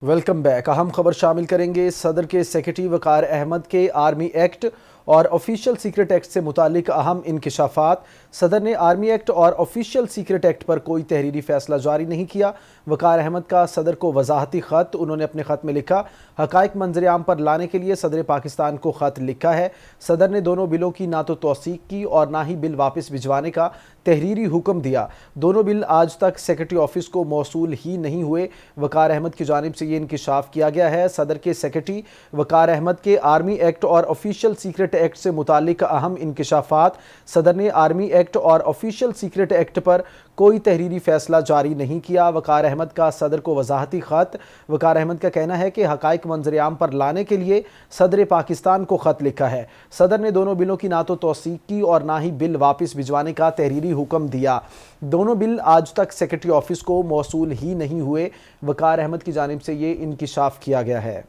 Welcome back. अहम खबर शामिल करेंगे। सदर के सेक्रेटरी वकार अहमद के आर्मी एक्ट और ऑफिशियल सीक्रेट एक्ट से मुतालिक अहम इंकशाफात। सदर ने आर्मी एक्ट और ऑफिशियल सीक्रेट एक्ट पर कोई तहरीरी फैसला जारी नहीं किया। वकार अहमद का सदर को वजाहती ख़त। उन्होंने अपने ख़त में लिखा, हक़ाइक़ मंजर आम पर लाने के लिए सदर पाकिस्तान को ख़त लिखा है। सदर ने दोनों बिलों की ना तो तौसीक की और ना ही बिल वापस भिजवाने का तहरीरी हुक्म दिया। दोनों बिल आज तक सेक्रेटरी ऑफिस को मौसूल ही नहीं हुए। वकार अहमद की जानिब से ये इंकिशाफ किया गया है। सदर के सेक्रेटरी वकार अहमद के आर्मी एक्ट और ऑफिशियल सीक्रेट एक्ट से मुतालिक अहम इंकिशाफात। सदर ने आर्मी एक्ट और ऑफिशियल सीक्रेट एक्ट पर कोई तहरीरी फैसला जारी नहीं किया। वकार अहमद का सदर को वजाहती ख़त। वकार अहमद का कहना है कि हक़ाइक़ मंजर आम पर लाने के लिए सदर पाकिस्तान को ख़त लिखा है। सदर ने दोनों बिलों की ना तो तौसीक की और ना ही बिल वापस भिजवाने का तहरीरी हुक्म दिया। दोनों बिल आज तक सेक्रेटरी ऑफिस को मौसूल ही नहीं हुए। वकार अहमद की जानिब से ये इंकिशाफ किया गया है।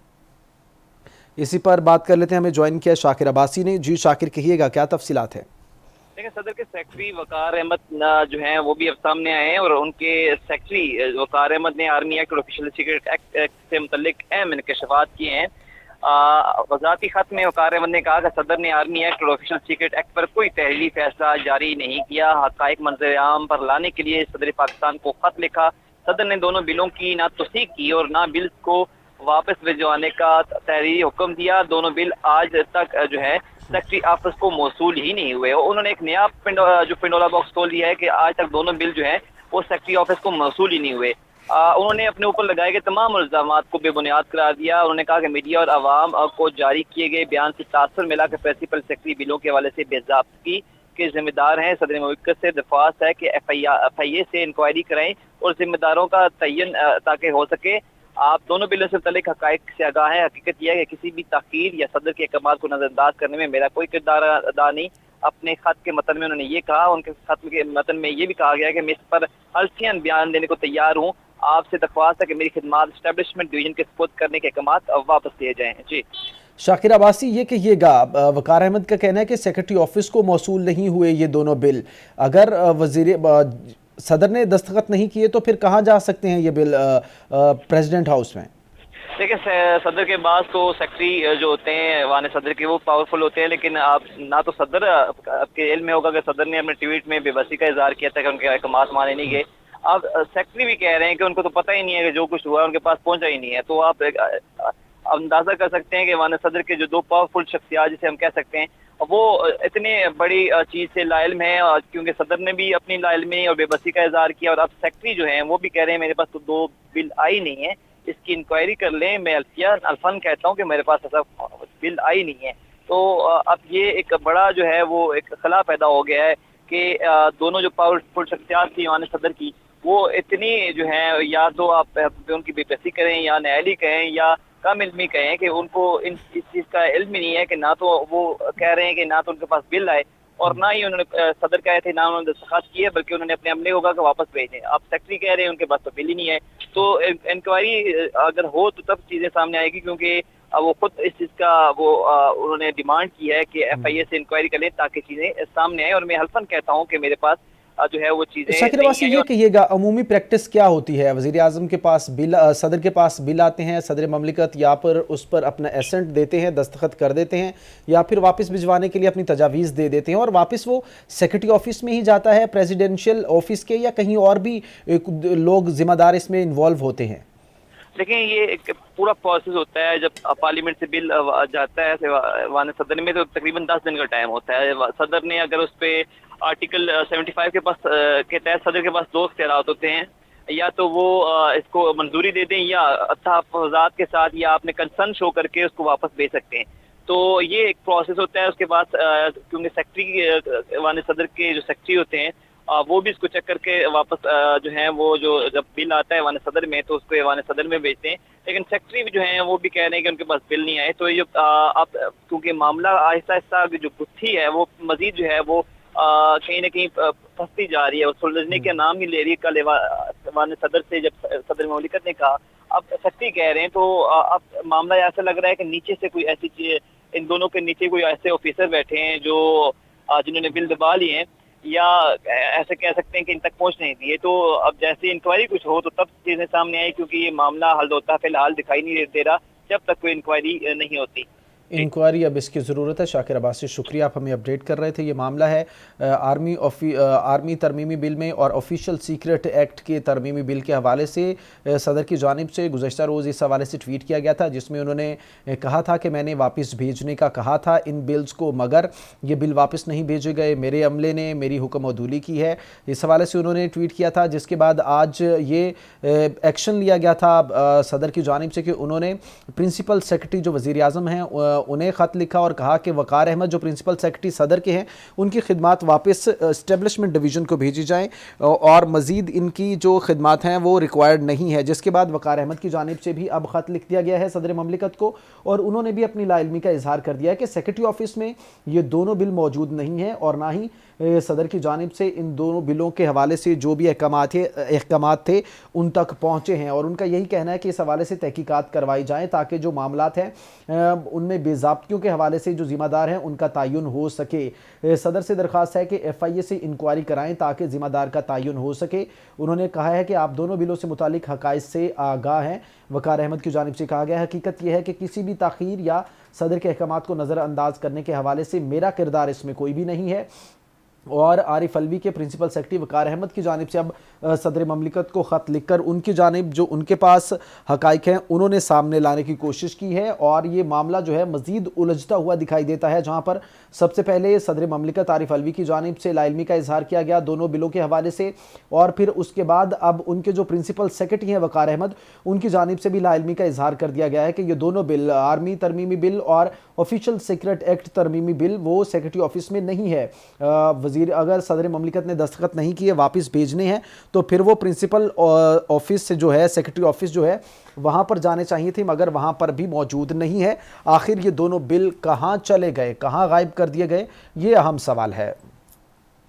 इसी पर बात कर लेते हैं। हमें ज्वाइन किया शाकिर अब्बासी ने। जी शाकिर, कहिएगा क्या तफसीलात है? देखिए, सदर के सेक्रेटरी वकार अहमद जो हैं वो भी अब सामने आए हैं और उनके सेक्रेटरी वकार अहमद ने आर्मी एक्ट और ऑफिशियल सीक्रेट एक्ट से मुतल्लिक अहम इंकशाफात किए हैं। वजारती खत में वकार अहमद ने कहा कि सदर ने आर्मी एक्ट और ऑफिशियल सीक्रेट एक्ट पर कोई तहरीरी फैसला जारी नहीं किया। हक़ाइक़ मंजर आम पर लाने के लिए सदर पाकिस्तान को खत लिखा। सदर ने दोनों बिलों की ना तौसीक की और ना बिल को वापस भिजवाने का तहरीरी हुक्म दिया। दोनों बिल आज तक जो है सेक्रेटरी ऑफिस को मौसूल ही नहीं हुए। उन्होंने एक नया पिंडोला बॉक्स खोल दिया है कि आज तक दोनों बिल जो है वो सेक्रेटरी ऑफिस को मौसूल ही नहीं हुए। उन्होंने अपने ऊपर लगाए गए तमाम इल्जामात को बेबुनियाद करार दिया। उन्होंने कहा कि मीडिया और आवाम को जारी किए गए बयान से तासुर मिला कि प्रिंसिपल सेक्रेटरी बिलों के हवाले से बेज़ाब्तगी के जिम्मेदार हैं। सदर मुमलिकत से दरख्वास्त है कि FIA से इंक्वायरी कराएं और जिम्मेदारों का तयन ताकि हो सके। आप दोनों बिलों से मुतल्लिक हक़ाइक़ से आगाह है। हकीकत यह है कि किसी भी ताख़ीर या सदर के अहकामात को नज़रअंदाज करने में मेरा कोई किरदार अदा नहीं। अपने खत के मतन में उन्होंने ये कहा, उनके खत के मतन में ये भी कहा गया है कि मैं इस पर अलसियन बयान देने को तैयार हूँ। आपसे दरख्वास्त है कि मेरी खिदमात एस्टेब्लिशमेंट डिवीजन के सुपुर्द करने के अहकामात वापस लिए जाएँ। जी शाकिर अब्बासी, ये कहिएगा, वकार अहमद का कहना है कि सेक्रेटरी ऑफिस को मौसूल नहीं हुए ये दोनों बिल। अगर सदर ने दस्तखत नहीं किए तो फिर कहाँ जा सकते हैं ये बिल? प्रेसिडेंट हाउस में। देखिए, सदर के बाद तो सेक्रेटरी जो होते हैं वाने सदर के वो पावरफुल होते हैं, लेकिन आप ना तो सदर आपके इल्म में होगा कि सदर ने अपने ट्वीट में बेबसी का इजहार किया था कि उनके अहकामात माने नहीं गए। अब सेक्रेटरी भी कह रहे हैं कि उनको तो पता ही नहीं है कि जो कुछ हुआ उनके पास पहुंचा ही नहीं है। तो आप अंदाजा कर सकते हैं कि वाने सदर के जो दो पावरफुल शख्सियात जिसे हम कह सकते हैं वो इतने बड़ी चीज़ से लाइल्म है, क्योंकि सदर ने भी अपनी लाइल्मी और बेबसी का इजहार किया और अब सेक्रेटरी जो हैं वो भी कह रहे हैं मेरे पास तो दो बिल आई नहीं है, इसकी इंक्वायरी कर लें। मैं अल्फन कहता हूँ कि मेरे पास ऐसा बिल आई नहीं है। तो अब ये एक बड़ा जो है वो एक खला पैदा हो गया है कि दोनों जो पावरफुल शख्सियात थी वाने सदर की वो इतनी जो है या तो आप उनकी बेबसी करें या न्यायालय कहें या कम इल्मी कहें कि उनको इस चीज़ का इल्म नहीं है कि ना तो वो कह रहे हैं कि ना तो उनके पास बिल आए और ना ही उन्होंने सदर कहे थे ना उन्होंने दस्तखत किए, बल्कि उन्होंने अपने अमले होगा कि वापस भेजें। आप सेक्रेटरी कह रहे हैं उनके पास तो बिल ही नहीं है। तो इंक्वायरी अगर हो तो तब चीज़ें सामने आएगी, क्योंकि वो खुद इस चीज़ का वो उन्होंने डिमांड की है कि FIA से इंक्वायरी करें ताकि चीज़ें सामने आए। और मैं हल्फन कहता हूँ कि मेरे पास जो है वो चीज़ें शाकिर नहीं अब्बासी, है। ये कहिएगा, अमूमी प्रैक्टिस क्या होती है? वज़ीर आज़म के पास बिल, सदर के पास बिल आते हैं, सदर ममलिकत या पर उस पर अपना एसेंट देते हैं, दस्तखत कर देते हैं, या फिर वापस भिजवाने के लिए अपनी तजावीज़ दे देते हैं और वापस वो सेक्रेटरी ऑफिस में ही जाता है, प्रेसिडेंशियल ऑफिस के, या कहीं और भी लोग ज़िम्मेदार इसमें इन्वॉल्व होते हैं? लेकिन ये एक पूरा प्रोसेस होता है। जब पार्लियामेंट से बिल जाता है वाने सदर में तो तकरीबन 10 दिन का टाइम होता है। सदर ने अगर उस पर आर्टिकल 75 के पास के तहत सदर के पास दो इख्तियारात होते हैं, या तो वो इसको मंजूरी दे दें या तहफ़्फ़ुज़ात के साथ या आपने कंसर्न शो करके उसको वापस भेज सकते हैं। तो ये एक प्रोसेस होता है। उसके बाद क्योंकि सेक्रेटरी वाने सदर के जो सेक्रेटरी होते हैं वो भी इसको चेक करके वापस जो है वो जो जब बिल आता है वाने सदर में तो उसको वाने सदर में भेजते हैं। लेकिन सेक्रेटरी भी जो है वो भी कह रहे हैं कि उनके पास बिल नहीं आए। तो ये आप क्योंकि मामला आहिस्ता आहिस्ता जो गुत्थी है वो मजीद जो है वो कहीं ना कहीं फंसती जा रही है, वो सुलझने के नाम ही ले रही है। कल वाने सदर से जब सदर ममलिकत ने कहा, अब सेक्रेटरी कह रहे हैं, तो अब मामला ऐसा लग रहा है कि नीचे से कोई ऐसी चीज, इन दोनों के नीचे कोई ऐसे ऑफिसर बैठे हैं जो जिन्होंने बिल दबा लिए हैं। یا ایسے کہہ سکتے ہیں کہ ان تک پہنچ نہیں دیے. تو اب جیسے انکوائری کچھ ہو تو تب چیزیں سامنے آئی، کیونکہ یہ معاملہ حل ہوتا فی الحال دکھائی نہیں دے رہا جب تک کوئی انکوائری نہیں ہوتی. انکوائری اب اس کی ضرورت ہے. شاکر عباسی شکریہ، آپ ہمیں اپڈیٹ کر رہے تھے. یہ معاملہ ہے آرمی ترمیمی بل میں اور آفیشل سیکرٹ ایکٹ کے ترمیمی بل کے حوالے سے صدر کی جانب سے گزشتہ روز اس حوالے سے ٹویٹ کیا گیا تھا، جس میں انہوں نے کہا تھا کہ میں نے واپس بھیجنے کا کہا تھا ان بلز کو، مگر یہ بل واپس نہیں بھیجے گئے، میرے عملے نے میری حکم عدولی کی ہے. اس حوالے سے انہوں نے ٹویٹ کیا تھا، جس کے بعد آج یہ ایکشن لیا گیا تھا صدر کی جانب سے کہ انہوں نے پرنسپل سیکرٹری جو وزیر اعظم ہیں انہیں خط لکھا اور کہا کہ وقار احمد جو پرنسپل سیکرٹری صدر کے ہیں ان کی خدمات واپس اسٹیبلشمنٹ ڈویژن کو بھیجی جائیں اور مزید ان کی جو خدمات ہیں وہ ریکوائرڈ نہیں ہے. جس کے بعد وقار احمد کی جانب سے بھی اب خط لکھ دیا گیا ہے صدر مملکت کو، اور انہوں نے بھی اپنی لا علمی کا اظہار کر دیا ہے کہ سیکرٹری آفس میں یہ دونوں بل موجود نہیں ہیں اور نہ ہی صدر کی جانب سے ان دونوں بلوں کے حوالے سے جو بھی احکامات تھے ان تک پہنچے ہیں، اور ان کا یہی کہنا ہے کہ اس حوالے سے تحقیقات کروائی جائیں تاکہ جو معاملات ہیں ان میں بے ضابطگیوں کے حوالے سے جو ذمہ دار ہیں ان کا تعین ہو سکے. صدر سے درخواست ہے کہ ایف آئی اے سے انکوائری کرائیں تاکہ ذمہ دار کا تعین ہو سکے. انہوں نے کہا ہے کہ آپ دونوں بلوں سے متعلق حقائق سے آگاہ ہیں. وقار احمد کی جانب سے کہا گیا ہے حقیقت یہ ہے کہ کسی بھی تاخیر یا صدر کے احکامات کو نظر انداز کرنے کے حوالے سے میرا کردار اس میں کوئی بھی نہیں ہے. اور عارف الوی کے پرنسپل سیکرٹری وقار احمد کی جانب سے اب صدر مملکت کو خط لکھ کر ان کی جانب جو ان کے پاس حقائق ہیں انہوں نے سامنے لانے کی کوشش کی ہے، اور یہ معاملہ جو ہے مزید الجھتا ہوا دکھائی دیتا ہے، جہاں پر سب سے پہلے صدر مملکت عارف الوی کی جانب سے لا علمی کا اظہار کیا گیا دونوں بلوں کے حوالے سے، اور پھر اس کے بعد اب ان کے جو پرنسپل سیکرٹری ہیں وقار احمد ان کی جانب سے بھی لا علمی کا اظہار کر دیا گیا ہے کہ یہ دونوں بل آرمی ترمیمی بل اور آفیشل سیکرٹ ایکٹ ترمیمی بل وہ سیکرٹری آفس میں نہیں ہے. اگر صدر مملکت نے دستخط نہیں کیے واپس بھیجنے ہیں تو پھر وہ پرنسپل آفس سے جو ہے سیکرٹری آفس جو ہے وہاں پر جانے چاہیے تھے، مگر وہاں پر بھی موجود نہیں ہے. آخر یہ دونوں بل کہاں چلے گئے، کہاں غائب کر دیے گئے، یہ اہم سوال ہے.